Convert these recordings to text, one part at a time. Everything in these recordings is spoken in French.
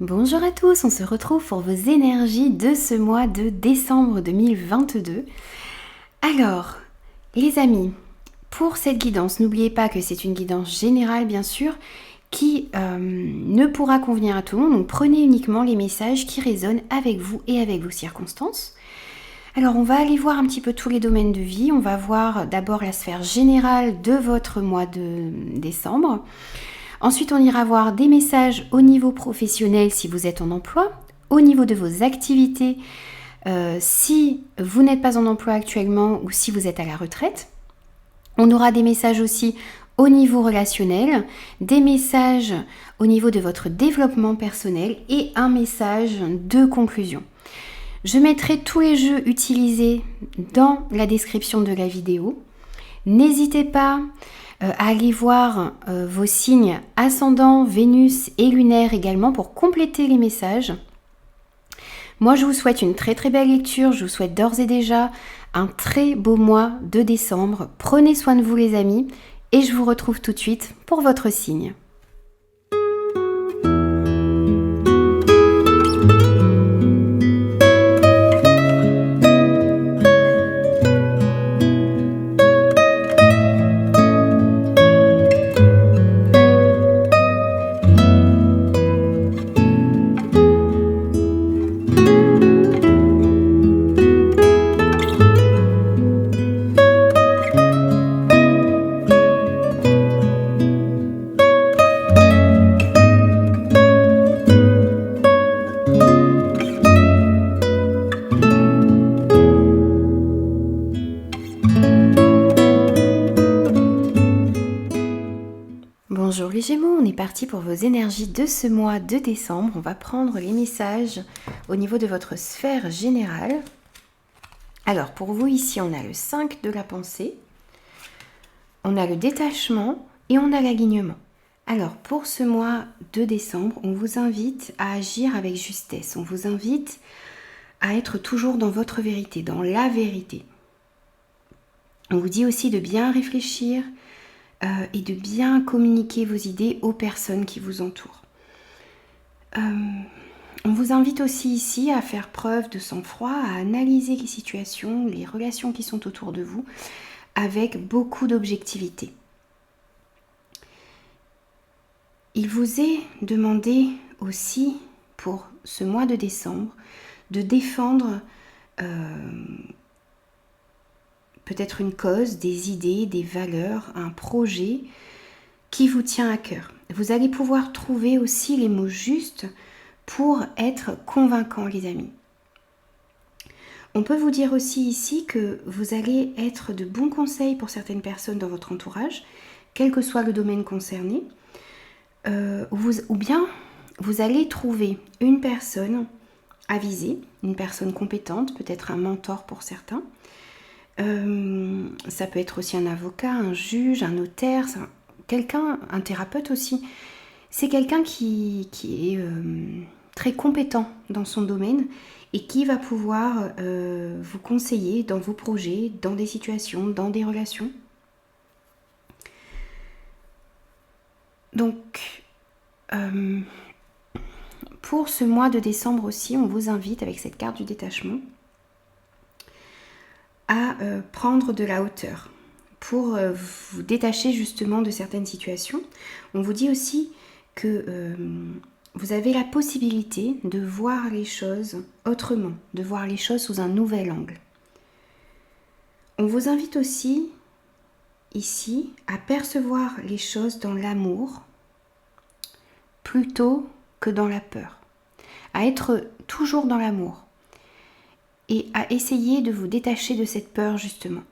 Bonjour à tous, on se retrouve pour vos énergies de ce mois de décembre 2022. Alors, les amis, pour cette guidance, n'oubliez pas que c'est une guidance générale bien sûr, qui ne pourra convenir à tout le monde, donc prenez uniquement les messages qui résonnent avec vous et avec vos circonstances. Alors on va aller voir un petit peu tous les domaines de vie, on va voir d'abord la sphère générale de votre mois de décembre. Ensuite, on ira voir des messages au niveau professionnel si vous êtes en emploi, au niveau de vos activités si vous n'êtes pas en emploi actuellement ou si vous êtes à la retraite. On aura des messages aussi au niveau relationnel, des messages au niveau de votre développement personnel et un message de conclusion. Je mettrai tous les jeux utilisés dans la description de la vidéo. N'hésitez pas à aller voir vos signes ascendant, Vénus et lunaire également pour compléter les messages. Moi, je vous souhaite une très très belle lecture. Je vous souhaite d'ores et déjà un très beau mois de décembre. Prenez soin de vous les amis et je vous retrouve tout de suite pour votre signe. Bonjour les Gémeaux, on est parti pour vos énergies de ce mois de décembre. On va prendre les messages au niveau de votre sphère générale. Alors pour vous ici, on a le 5 de la pensée, on a le détachement et on a l'alignement. Alors pour ce mois de décembre, on vous invite à agir avec justesse. On vous invite à être toujours dans votre vérité, dans la vérité. On vous dit aussi de bien réfléchir et de bien communiquer vos idées aux personnes qui vous entourent. On vous invite aussi ici à faire preuve de sang-froid, à analyser les situations, les relations qui sont autour de vous avec beaucoup d'objectivité. Il vous est demandé aussi pour ce mois de décembre de défendre peut-être une cause, des idées, des valeurs, un projet qui vous tient à cœur. Vous allez pouvoir trouver aussi les mots justes pour être convaincant, les amis. On peut vous dire aussi ici que vous allez être de bons conseils pour certaines personnes dans votre entourage, quel que soit le domaine concerné, ou bien vous allez trouver une personne avisée, une personne compétente, peut-être un mentor pour certains. Ça peut être aussi un avocat, un juge, un notaire, quelqu'un, un thérapeute aussi. C'est quelqu'un qui est très compétent dans son domaine et qui va pouvoir vous conseiller dans vos projets, dans des situations, dans des relations. Donc, pour ce mois de décembre aussi, on vous invite avec cette carte du détachement à prendre de la hauteur pour vous détacher justement de certaines situations. On vous dit aussi que vous avez la possibilité de voir les choses autrement, de voir les choses sous un nouvel angle. On vous invite aussi ici à percevoir les choses dans l'amour plutôt que dans la peur, à être toujours dans l'amour et à essayer de vous détacher de cette peur justement.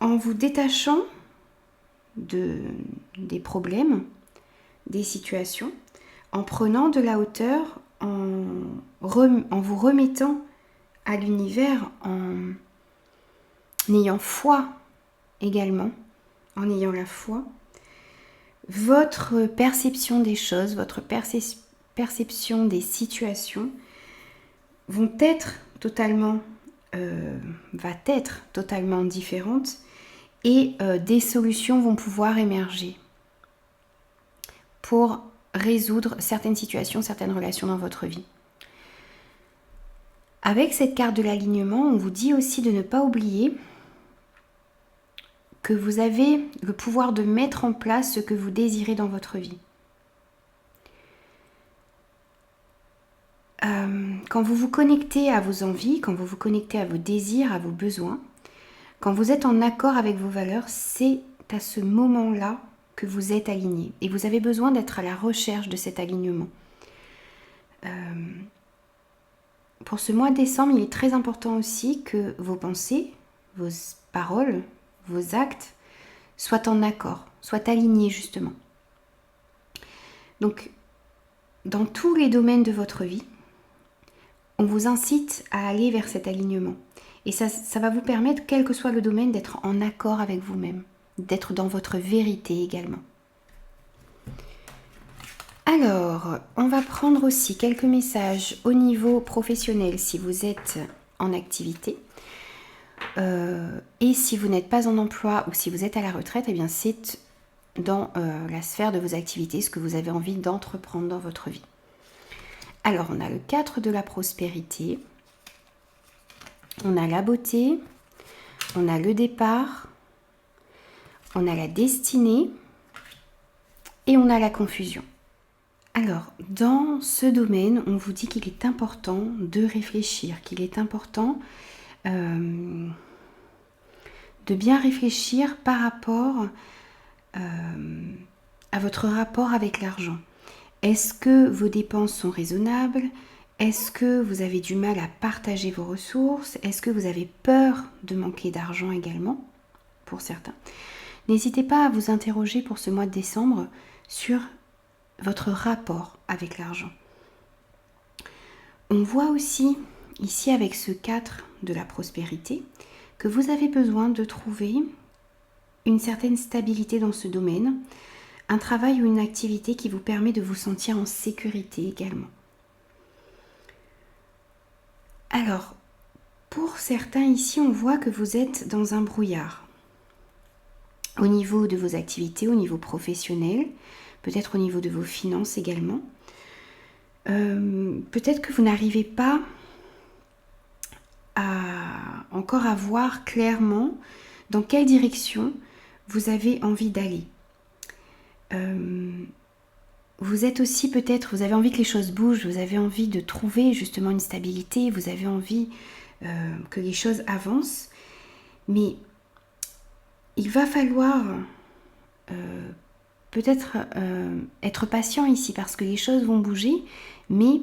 En vous détachant des problèmes, des situations, en prenant de la hauteur, en vous remettant à l'univers, en ayant foi également, en ayant la foi, votre perception des choses, votre perception des situations va être totalement différente et des solutions vont pouvoir émerger pour résoudre certaines situations, certaines relations dans votre vie. Avec cette carte de l'alignement, on vous dit aussi de ne pas oublier que vous avez le pouvoir de mettre en place ce que vous désirez dans votre vie. Quand vous vous connectez à vos envies, quand vous vous connectez à vos désirs, à vos besoins, quand vous êtes en accord avec vos valeurs, c'est à ce moment-là que vous êtes aligné. Et vous avez besoin d'être à la recherche de cet alignement. Pour ce mois de décembre, il est très important aussi que vos pensées, vos paroles, vos actes soient en accord, soient alignés justement. Donc, dans tous les domaines de votre vie, on vous incite à aller vers cet alignement. Et ça va vous permettre, quel que soit le domaine, d'être en accord avec vous-même, d'être dans votre vérité également. Alors, on va prendre aussi quelques messages au niveau professionnel si vous êtes en activité. Et si vous n'êtes pas en emploi ou si vous êtes à la retraite, eh bien c'est dans la sphère de vos activités, ce que vous avez envie d'entreprendre dans votre vie. Alors, on a le 4 de la prospérité, on a la beauté, on a le départ, on a la destinée et on a la confusion. Alors, dans ce domaine, on vous dit qu'il est important de réfléchir, qu'il est important de bien réfléchir par rapport à votre rapport avec l'argent. Est-ce que vos dépenses sont raisonnables? Est-ce que vous avez du mal à partager vos ressources? Est-ce que vous avez peur de manquer d'argent également, pour certains? N'hésitez pas à vous interroger pour ce mois de décembre sur votre rapport avec l'argent. On voit aussi, ici avec ce 4 de la prospérité, que vous avez besoin de trouver une certaine stabilité dans ce domaine, un travail ou une activité qui vous permet de vous sentir en sécurité également. Alors, pour certains ici, on voit que vous êtes dans un brouillard. Au niveau de vos activités, au niveau professionnel, peut-être au niveau de vos finances également. Peut-être que vous n'arrivez pas encore à voir clairement dans quelle direction vous avez envie d'aller. Vous êtes aussi peut-être, vous avez envie que les choses bougent, vous avez envie de trouver justement une stabilité, vous avez envie que les choses avancent, mais il va falloir peut-être être patient ici parce que les choses vont bouger, mais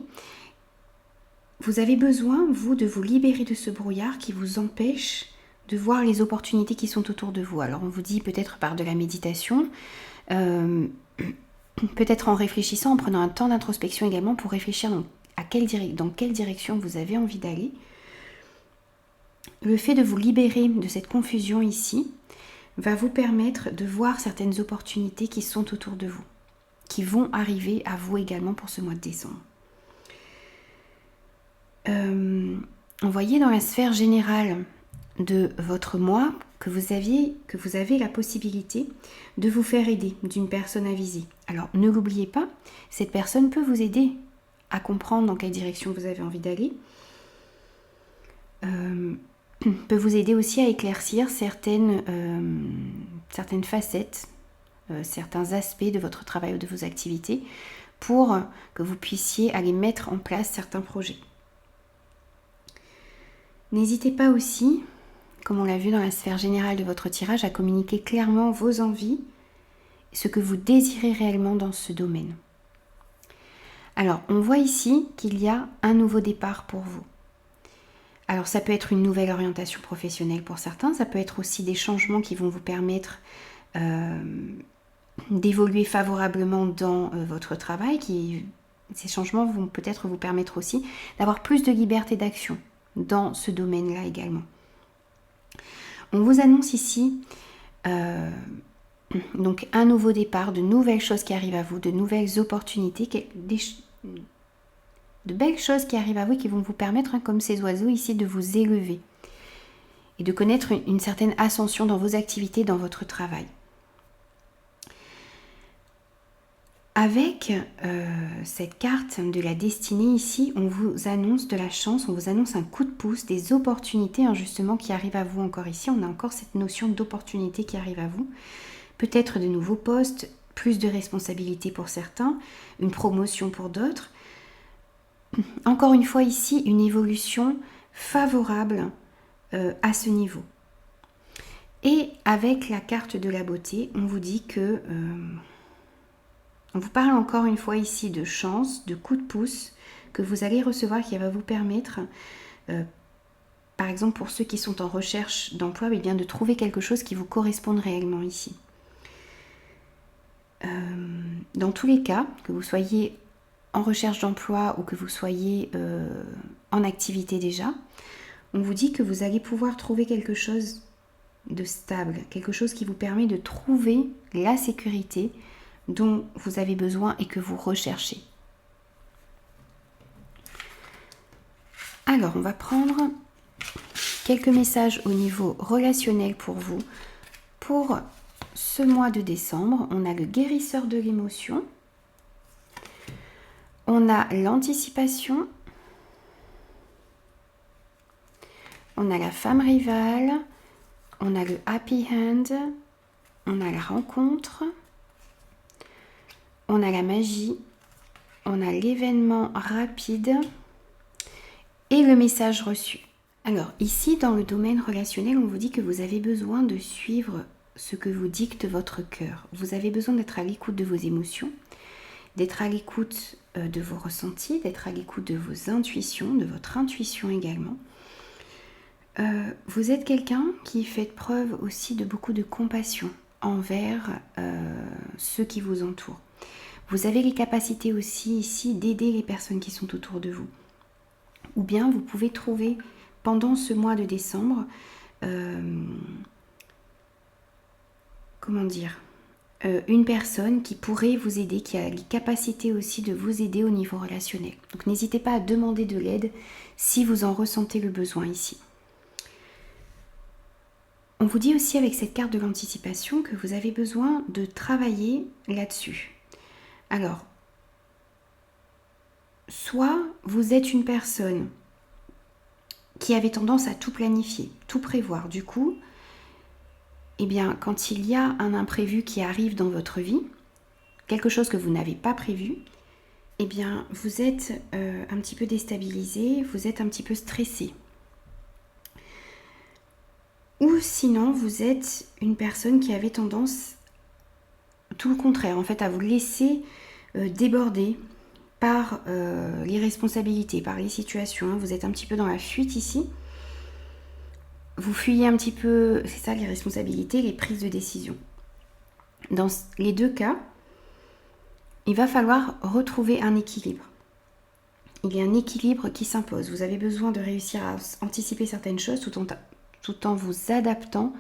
vous avez besoin, vous, de vous libérer de ce brouillard qui vous empêche de voir les opportunités qui sont autour de vous. Alors on vous dit peut-être par de la méditation, peut-être en réfléchissant, en prenant un temps d'introspection également pour réfléchir dans quelle direction vous avez envie d'aller. Le fait de vous libérer de cette confusion ici va vous permettre de voir certaines opportunités qui sont autour de vous, qui vont arriver à vous également pour ce mois de décembre. On voyait dans la sphère générale de votre mois que vous avez la possibilité de vous faire aider d'une personne avisée. Alors ne l'oubliez pas, cette personne peut vous aider à comprendre dans quelle direction vous avez envie d'aller, peut vous aider aussi à éclaircir certaines facettes, certains aspects de votre travail ou de vos activités pour que vous puissiez aller mettre en place certains projets. N'hésitez pas aussi, comme on l'a vu dans la sphère générale de votre tirage, à communiquer clairement vos envies, ce que vous désirez réellement dans ce domaine. Alors, on voit ici qu'il y a un nouveau départ pour vous. Alors, ça peut être une nouvelle orientation professionnelle pour certains, ça peut être aussi des changements qui vont vous permettre d'évoluer favorablement dans votre travail. Ces changements vont peut-être vous permettre aussi d'avoir plus de liberté d'action dans ce domaine-là également. On vous annonce ici donc un nouveau départ, de nouvelles choses qui arrivent à vous, de nouvelles opportunités, de belles choses qui arrivent à vous et qui vont vous permettre, comme ces oiseaux ici, de vous élever et de connaître une certaine ascension dans vos activités, dans votre travail. Avec cette carte de la destinée ici, on vous annonce de la chance, on vous annonce un coup de pouce, des opportunités justement qui arrivent à vous encore ici. On a encore cette notion d'opportunité qui arrive à vous. Peut-être de nouveaux postes, plus de responsabilités pour certains, une promotion pour d'autres. Encore une fois ici, une évolution favorable à ce niveau. Et avec la carte de la beauté, on vous dit que... on vous parle encore une fois ici de chance, de coup de pouce que vous allez recevoir qui va vous permettre, par exemple pour ceux qui sont en recherche d'emploi, eh bien de trouver quelque chose qui vous corresponde réellement ici. Dans tous les cas, que vous soyez en recherche d'emploi ou que vous soyez en activité déjà, on vous dit que vous allez pouvoir trouver quelque chose de stable, quelque chose qui vous permet de trouver la sécurité dont vous avez besoin et que vous recherchez. Alors, on va prendre quelques messages au niveau relationnel pour vous. Pour ce mois de décembre, on a le guérisseur de l'émotion, on a l'anticipation, on a la femme rivale, on a le happy hand, on a la rencontre, on a la magie, on a l'événement rapide et le message reçu. Alors ici, dans le domaine relationnel, on vous dit que vous avez besoin de suivre ce que vous dicte votre cœur. Vous avez besoin d'être à l'écoute de vos émotions, d'être à l'écoute de vos ressentis, d'être à l'écoute de vos intuitions, de votre intuition également. Vous êtes quelqu'un qui fait preuve aussi de beaucoup de compassion envers ceux qui vous entourent. Vous avez les capacités aussi ici d'aider les personnes qui sont autour de vous. Ou bien vous pouvez trouver pendant ce mois de décembre, une personne qui pourrait vous aider, qui a les capacités aussi de vous aider au niveau relationnel. Donc n'hésitez pas à demander de l'aide si vous en ressentez le besoin ici. On vous dit aussi avec cette carte de l'anticipation que vous avez besoin de travailler là-dessus. Alors, soit vous êtes une personne qui avait tendance à tout planifier, tout prévoir. Du coup, eh bien, quand il y a un imprévu qui arrive dans votre vie, quelque chose que vous n'avez pas prévu, eh bien, vous êtes un petit peu déstabilisé, vous êtes un petit peu stressé. Ou sinon, vous êtes une personne qui avait tendance, tout le contraire, en fait, à vous laisser déborder par les responsabilités, par les situations. Vous êtes un petit peu dans la fuite ici. Vous fuyez un petit peu, c'est ça, les responsabilités, les prises de décision. Dans les deux cas, il va falloir retrouver un équilibre. Il y a un équilibre qui s'impose. Vous avez besoin de réussir à anticiper certaines choses tout en vous adaptant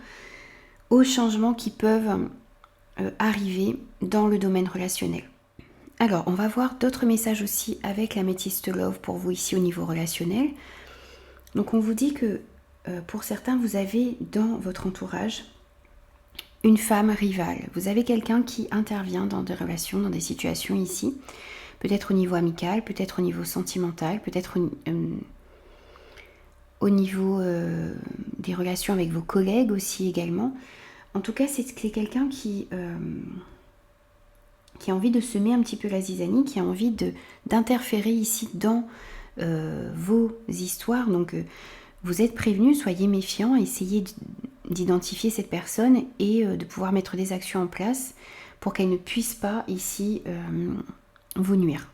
aux changements qui peuvent arriver dans le domaine relationnel. Alors, on va voir d'autres messages aussi avec l'améthyste love pour vous ici au niveau relationnel. Donc, on vous dit que pour certains, vous avez dans votre entourage une femme rivale. Vous avez quelqu'un qui intervient dans des relations, dans des situations ici, peut-être au niveau amical, peut-être au niveau sentimental, peut-être au niveau des relations avec vos collègues aussi également. En tout cas, c'est quelqu'un qui a envie de semer un petit peu la zizanie, qui a envie d'interférer ici dans vos histoires. Donc, vous êtes prévenus, soyez méfiants, essayez d'identifier cette personne et de pouvoir mettre des actions en place pour qu'elle ne puisse pas ici vous nuire.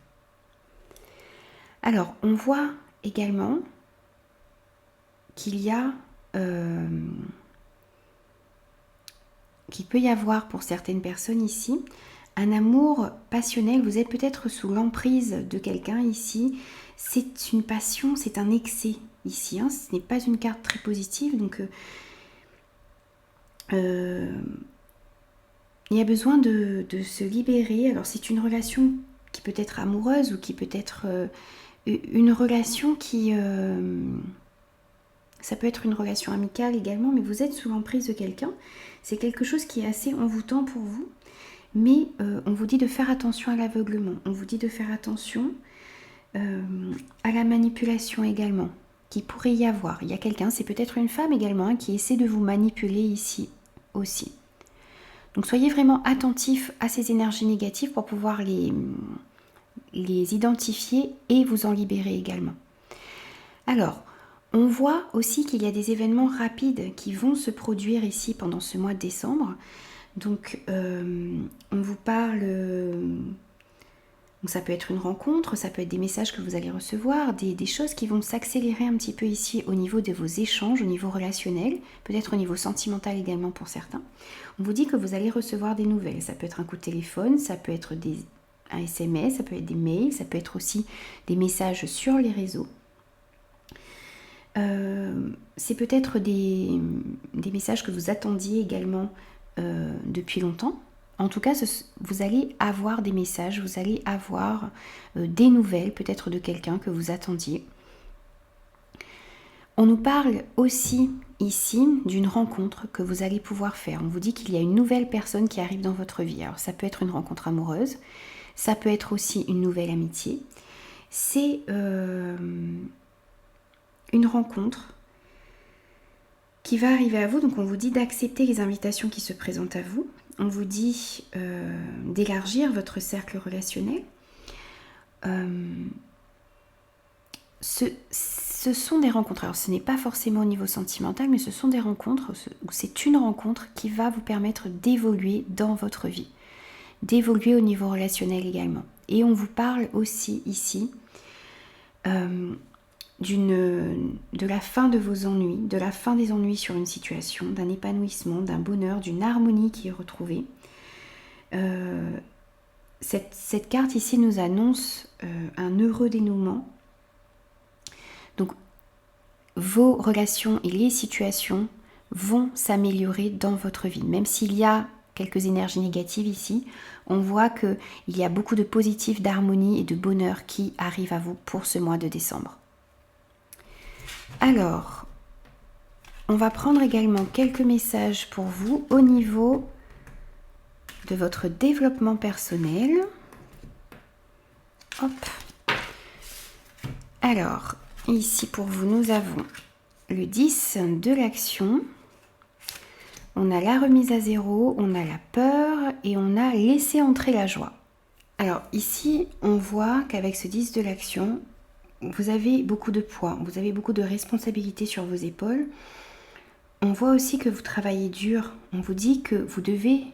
Alors, on voit également qu'il y a qu'il peut y avoir pour certaines personnes ici un amour passionnel. Vous êtes peut-être sous l'emprise de quelqu'un ici. C'est une passion, c'est un excès ici. Ce n'est pas une carte très positive. Donc, il y a besoin de se libérer. Alors, c'est une relation qui peut être amoureuse ou qui peut être une relation qui Ça peut être une relation amicale également, mais vous êtes sous l'emprise de quelqu'un. C'est quelque chose qui est assez envoûtant pour vous. Mais on vous dit de faire attention à l'aveuglement. On vous dit de faire attention à la manipulation également, qui pourrait y avoir. Il y a quelqu'un, c'est peut-être une femme également, hein, qui essaie de vous manipuler ici aussi. Donc soyez vraiment attentifs à ces énergies négatives pour pouvoir les identifier et vous en libérer également. Alors, on voit aussi qu'il y a des événements rapides qui vont se produire ici pendant ce mois de décembre. Donc, on vous parle... donc ça peut être une rencontre, ça peut être des messages que vous allez recevoir, des choses qui vont s'accélérer un petit peu ici au niveau de vos échanges, au niveau relationnel, peut-être au niveau sentimental également pour certains. On vous dit que vous allez recevoir des nouvelles. Ça peut être un coup de téléphone, ça peut être un SMS, ça peut être des mails, ça peut être aussi des messages sur les réseaux. C'est peut-être des messages que vous attendiez également depuis longtemps. En tout cas, vous allez avoir des messages, vous allez avoir des nouvelles, peut-être de quelqu'un que vous attendiez. On nous parle aussi ici d'une rencontre que vous allez pouvoir faire. On vous dit qu'il y a une nouvelle personne qui arrive dans votre vie. Alors ça peut être une rencontre amoureuse, ça peut être aussi une nouvelle amitié. C'est une rencontre qui va arriver à vous. Donc on vous dit d'accepter les invitations qui se présentent à vous. On vous dit d'élargir votre cercle relationnel. Ce sont des rencontres, alors ce n'est pas forcément au niveau sentimental, mais ce sont des rencontres, ou c'est une rencontre qui va vous permettre d'évoluer dans votre vie, d'évoluer au niveau relationnel également. Et on vous parle aussi ici de la fin de vos ennuis, de la fin des ennuis sur une situation, d'un épanouissement, d'un bonheur, d'une harmonie qui est retrouvée. Cette carte ici nous annonce un heureux dénouement. Donc vos relations et les situations vont s'améliorer dans votre vie. Même s'il y a quelques énergies négatives ici, on voit qu'il y a beaucoup de positif, d'harmonie et de bonheur qui arrivent à vous pour ce mois de décembre. Alors, on va prendre également quelques messages pour vous au niveau de votre développement personnel. Hop. Alors, ici pour vous, nous avons le 10 de l'action. On a la remise à zéro, on a la peur et on a laissé entrer la joie. Alors ici, on voit qu'avec ce 10 de l'action, vous avez beaucoup de poids, vous avez beaucoup de responsabilités sur vos épaules. On voit aussi que vous travaillez dur. On vous dit que vous devez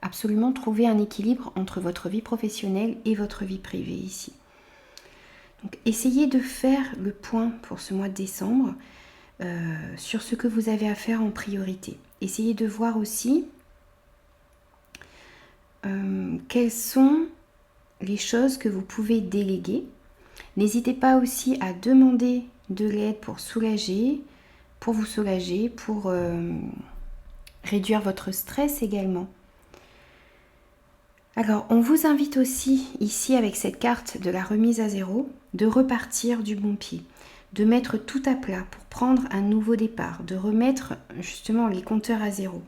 absolument trouver un équilibre entre votre vie professionnelle et votre vie privée ici. Donc, essayez de faire le point pour ce mois de décembre sur ce que vous avez à faire en priorité. Essayez de voir aussi quelles sont les choses que vous pouvez déléguer. N'hésitez pas aussi à demander de l'aide pour vous soulager, pour réduire votre stress également. Alors, on vous invite aussi, ici, avec cette carte de la remise à zéro, de repartir du bon pied, de mettre tout à plat pour prendre un nouveau départ, de remettre justement les compteurs à zéro,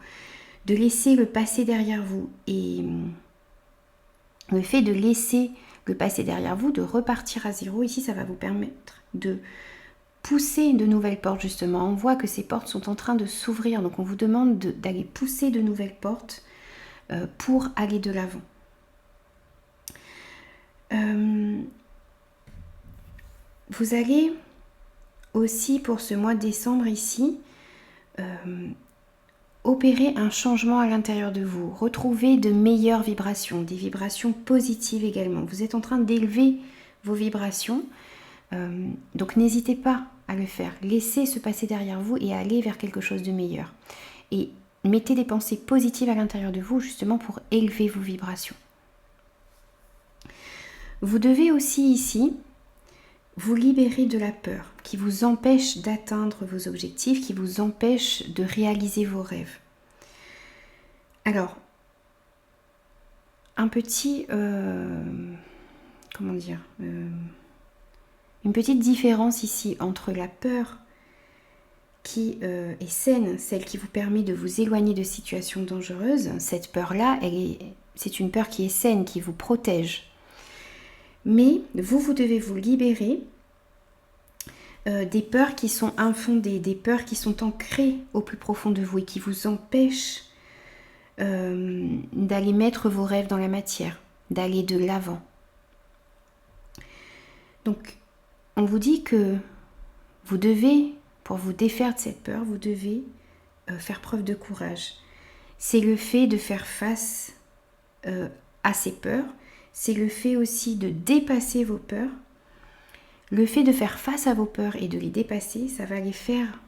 de laisser le passé derrière vous. Et le fait de laisser le passé derrière vous, de repartir à zéro, ici, ça va vous permettre de pousser de nouvelles portes, justement. On voit que ces portes sont en train de s'ouvrir, donc on vous demande d'aller pousser de nouvelles portes pour aller de l'avant. Vous allez aussi, pour ce mois de décembre ici, opérer un changement à l'intérieur de vous, retrouver de meilleures vibrations, des vibrations positives également. Vous êtes en train d'élever vos vibrations, donc n'hésitez pas à le faire. Laissez se passer derrière vous et aller vers quelque chose de meilleur. Et mettez des pensées positives à l'intérieur de vous justement pour élever vos vibrations. Vous devez aussi ici vous libérer de la peur qui vous empêche d'atteindre vos objectifs, qui vous empêche de réaliser vos rêves. Alors, un petit, une petite différence ici entre la peur qui est saine, celle qui vous permet de vous éloigner de situations dangereuses, cette peur-là, c'est une peur qui est saine, qui vous protège. Mais vous devez vous libérer des peurs qui sont infondées, des peurs qui sont ancrées au plus profond de vous et qui vous empêchent d'aller mettre vos rêves dans la matière, d'aller de l'avant. Donc, on vous dit que vous devez, pour vous défaire de cette peur, vous devez faire preuve de courage. C'est le fait de faire face à ces peurs, c'est le fait aussi de dépasser vos peurs. Le fait de faire face à vos peurs et de les dépasser, ça va les faire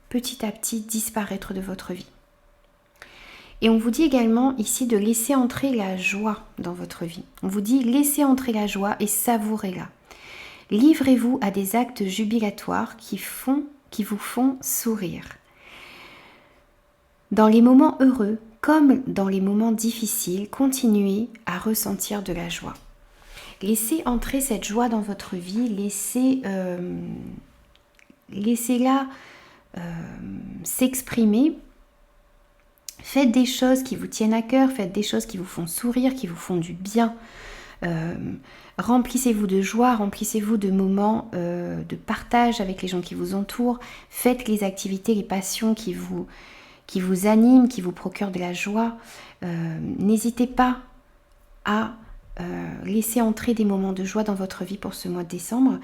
petit à petit disparaître de votre vie. Et on vous dit également ici de laisser entrer la joie dans votre vie. On vous dit laissez entrer la joie et savourez-la. Livrez-vous à des actes jubilatoires qui vous font sourire. Dans les moments heureux, comme dans les moments difficiles, continuez à ressentir de la joie. Laissez entrer cette joie dans votre vie, laissez-la s'exprimer. Faites des choses qui vous tiennent à cœur, faites des choses qui vous font sourire, qui vous font du bien. Remplissez-vous de joie, remplissez-vous de moments de partage avec les gens qui vous entourent. Faites les activités, les passions qui vous animent, qui vous procurent de la joie. N'hésitez pas à laisser entrer des moments de joie dans votre vie pour ce mois de décembre.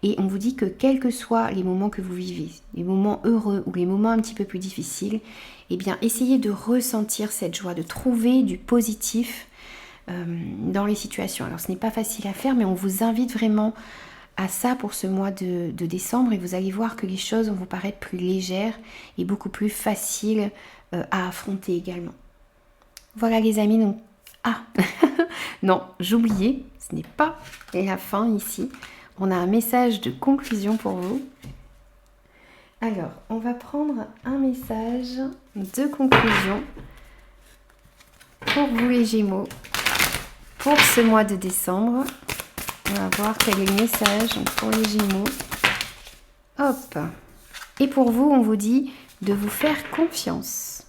Et on vous dit que quels que soient les moments que vous vivez, les moments heureux ou les moments un petit peu plus difficiles, eh bien essayez de ressentir cette joie, de trouver du positif dans les situations. Alors ce n'est pas facile à faire, mais on vous invite vraiment à ça pour ce mois de décembre et vous allez voir que les choses vont vous paraître plus légères et beaucoup plus faciles à affronter également. Voilà les amis, donc non, j'oubliais, ce n'est pas la fin ici. On a un message de conclusion pour vous. Alors, on va prendre un message de conclusion pour vous les Gémeaux pour ce mois de décembre. On va voir quel est le message pour les Gémeaux. Hop. Et pour vous, on vous dit de vous faire confiance.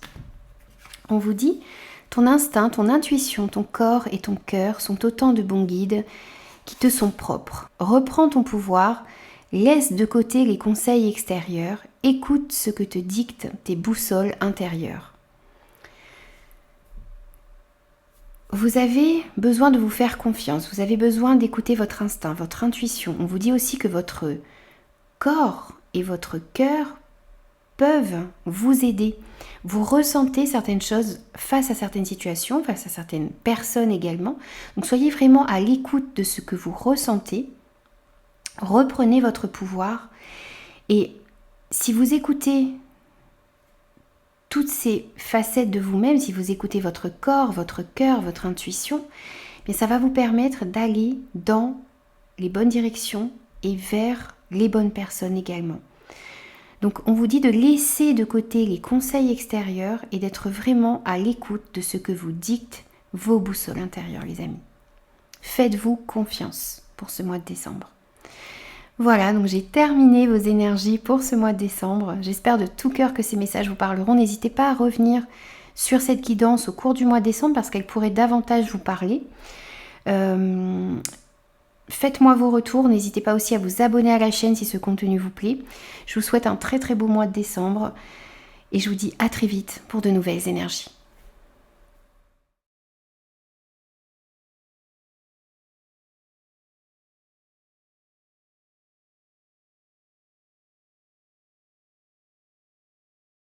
On vous dit, ton instinct, ton intuition, ton corps et ton cœur sont autant de bons guides qui te sont propres. Reprends ton pouvoir, laisse de côté les conseils extérieurs, écoute ce que te dictent tes boussoles intérieures. Vous avez besoin de vous faire confiance, vous avez besoin d'écouter votre instinct, votre intuition. On vous dit aussi que votre corps et votre cœur peuvent vous aider. Vous ressentez certaines choses face à certaines situations, face à certaines personnes également. Donc soyez vraiment à l'écoute de ce que vous ressentez. Reprenez votre pouvoir. Et si vous écoutez toutes ces facettes de vous-même, si vous écoutez votre corps, votre cœur, votre intuition, bien ça va vous permettre d'aller dans les bonnes directions et vers les bonnes personnes également. Donc on vous dit de laisser de côté les conseils extérieurs et d'être vraiment à l'écoute de ce que vous dictent vos boussoles intérieures les amis. Faites-vous confiance pour ce mois de décembre. Voilà, donc j'ai terminé vos énergies pour ce mois de décembre. J'espère de tout cœur que ces messages vous parleront. N'hésitez pas à revenir sur cette guidance au cours du mois de décembre parce qu'elle pourrait davantage vous parler. Faites-moi vos retours, n'hésitez pas aussi à vous abonner à la chaîne si ce contenu vous plaît. Je vous souhaite un très très beau mois de décembre et je vous dis à très vite pour de nouvelles énergies.